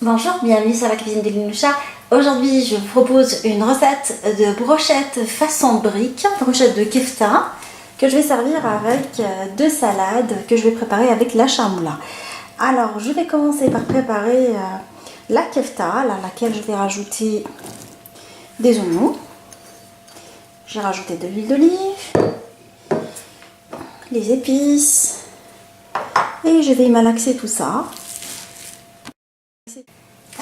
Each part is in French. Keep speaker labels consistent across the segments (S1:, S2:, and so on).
S1: Bonjour, bienvenue sur la cuisine de Linoucha. Aujourd'hui, je vous propose une recette de brochettes façon brique, brochette de kefta, que je vais servir avec deux salades que je vais préparer avec la charmoula. Alors, je vais commencer par préparer la kefta, à laquelle je vais rajouter des oignons. J'ai rajouté de l'huile d'olive, les épices, et je vais malaxer tout ça.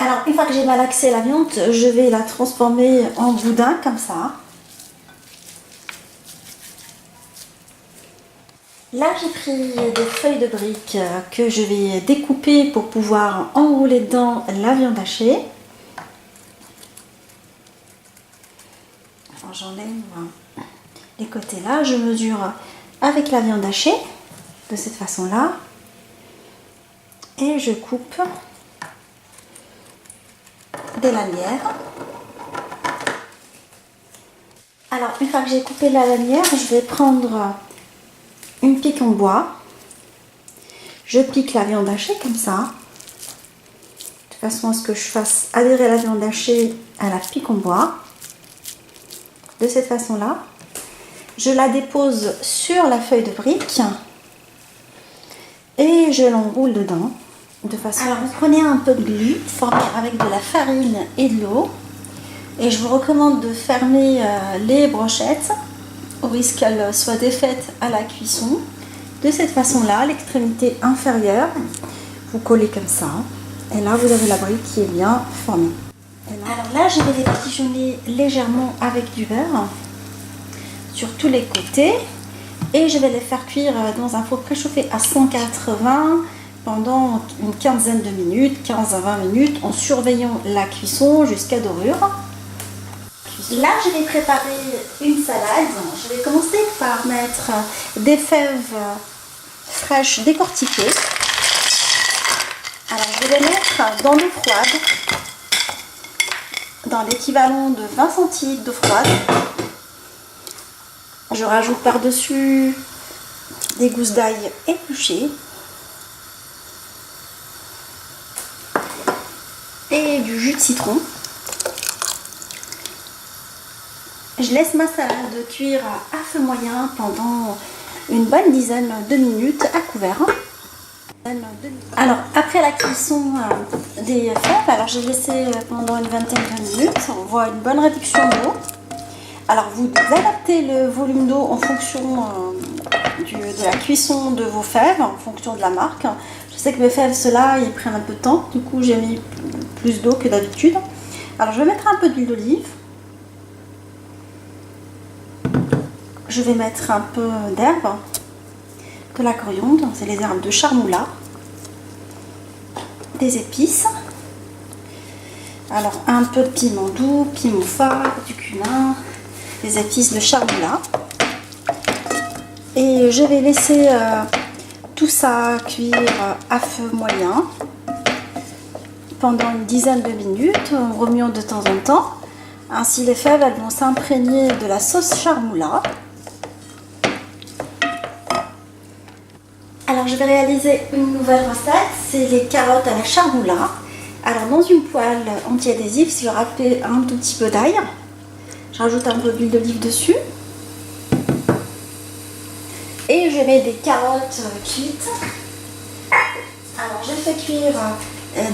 S1: Alors, une fois que j'ai malaxé la viande, je vais la transformer en boudin comme ça. Là, j'ai pris des feuilles de briques que je vais découper pour pouvoir enrouler dedans la viande hachée. Alors, j'enlève les côtés là. Je mesure avec la viande hachée de cette façon-là. Et je coupe des lanières. Alors, une fois que j'ai coupé la lanière, je vais prendre une pique en bois. Je pique la viande hachée comme ça, de façon à ce que je fasse adhérer la viande hachée à la pique en bois. De cette façon-là, je la dépose sur la feuille de brique et je l'enroule dedans. De façon... Alors, vous prenez un peu de glu formé avec de la farine et de l'eau. Et je vous recommande de fermer les brochettes au risque qu'elles soient défaites à la cuisson. De cette façon-là, l'extrémité inférieure, vous collez comme ça. Et là, vous avez la brique qui est bien formée. Alors là, je vais les badigeonner légèrement avec du beurre sur tous les côtés. Et je vais les faire cuire dans un four préchauffé à 180 pendant une quinzaine de minutes, 15 à 20 minutes, en surveillant la cuisson jusqu'à dorure. Là, je vais préparer une salade. Je vais commencer par mettre des fèves fraîches décortiquées. Alors, je vais les mettre dans l'eau froide, dans l'équivalent de 20 centilitres d'eau froide. Je rajoute par-dessus des gousses d'ail épluchées et du jus de citron. Je laisse ma salade cuire à feu moyen pendant une bonne dizaine de minutes à couvert. Alors, après la cuisson des fèves, alors j'ai laissé pendant une vingtaine de minutes. On voit une bonne réduction d'eau. Alors, vous adaptez le volume d'eau en fonction de la cuisson de vos fèves, en fonction de la marque. Je sais que mes fèves, ceux-là, ils prennent un peu de temps. Du coup, j'ai mis plus d'eau que d'habitude. Alors, je vais mettre un peu d'huile d'olive. Je vais mettre un peu d'herbe, de la coriandre, c'est les herbes de charmoula, des épices, alors un peu de piment doux, piment fort, du cumin, des épices de charmoula. Et je vais laisser tout ça cuire à feu moyen pendant une dizaine de minutes, en remuant de temps en temps. Ainsi les fèves elles vont s'imprégner de la sauce charmoula. Alors je vais réaliser une nouvelle recette, c'est les carottes à la charmoula. Alors dans une poêle anti-adhésive, je vais rajouter un tout petit peu d'ail. Je rajoute un peu d'huile d'olive dessus. Et je mets des carottes cuites. Alors je fais cuire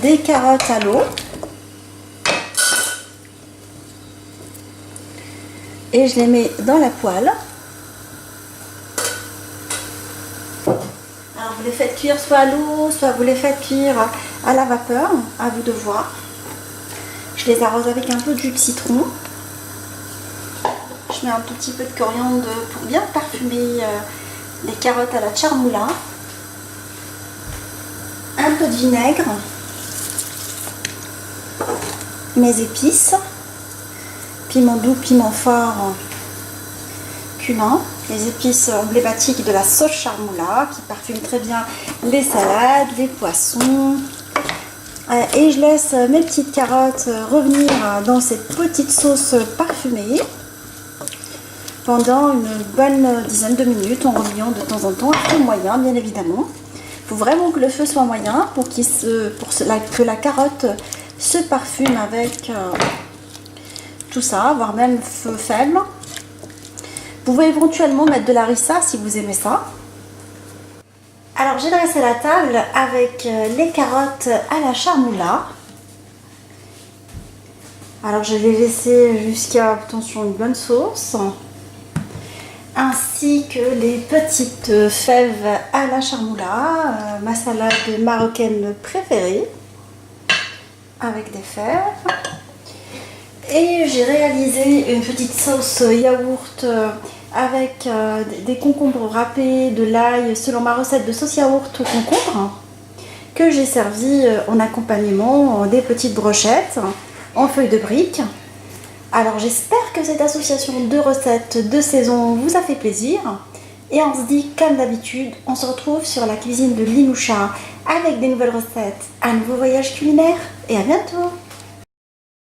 S1: des carottes à l'eau. Et je les mets dans la poêle. Alors vous les faites cuire soit à l'eau, soit vous les faites cuire à la vapeur, à vous de voir. Je les arrose avec un peu de jus de citron. Je mets un tout petit peu de coriandre pour bien parfumer les carottes à la charmoula. Un peu de vinaigre. Mes épices. Piment doux, piment fort, cumin. Les épices emblématiques de la sauce charmoula qui parfument très bien les salades, les poissons. Et je laisse mes petites carottes revenir dans cette petite sauce parfumée pendant une bonne dizaine de minutes en remuant de temps en temps à feu moyen, bien évidemment. Il faut vraiment que le feu soit moyen pour que la carotte se parfume avec tout ça, voire même feu faible. Vous pouvez éventuellement mettre de la harissa si vous aimez ça. Alors j'ai dressé la table avec les carottes à la charmoula. Alors je vais laisser jusqu'à obtention une bonne sauce, ainsi que les petites fèves à la charmoula, ma salade marocaine préférée, avec des fèves. Et j'ai réalisé une petite sauce yaourt avec des concombres râpés, de l'ail, selon ma recette de sauce yaourt au concombre, que j'ai servi en accompagnement des petites brochettes en feuilles de briques. Alors j'espère que cette association de recettes de saison vous a fait plaisir. Et on se dit comme d'habitude, on se retrouve sur la cuisine de Linoucha avec des nouvelles recettes, un nouveau voyage culinaire et à bientôt.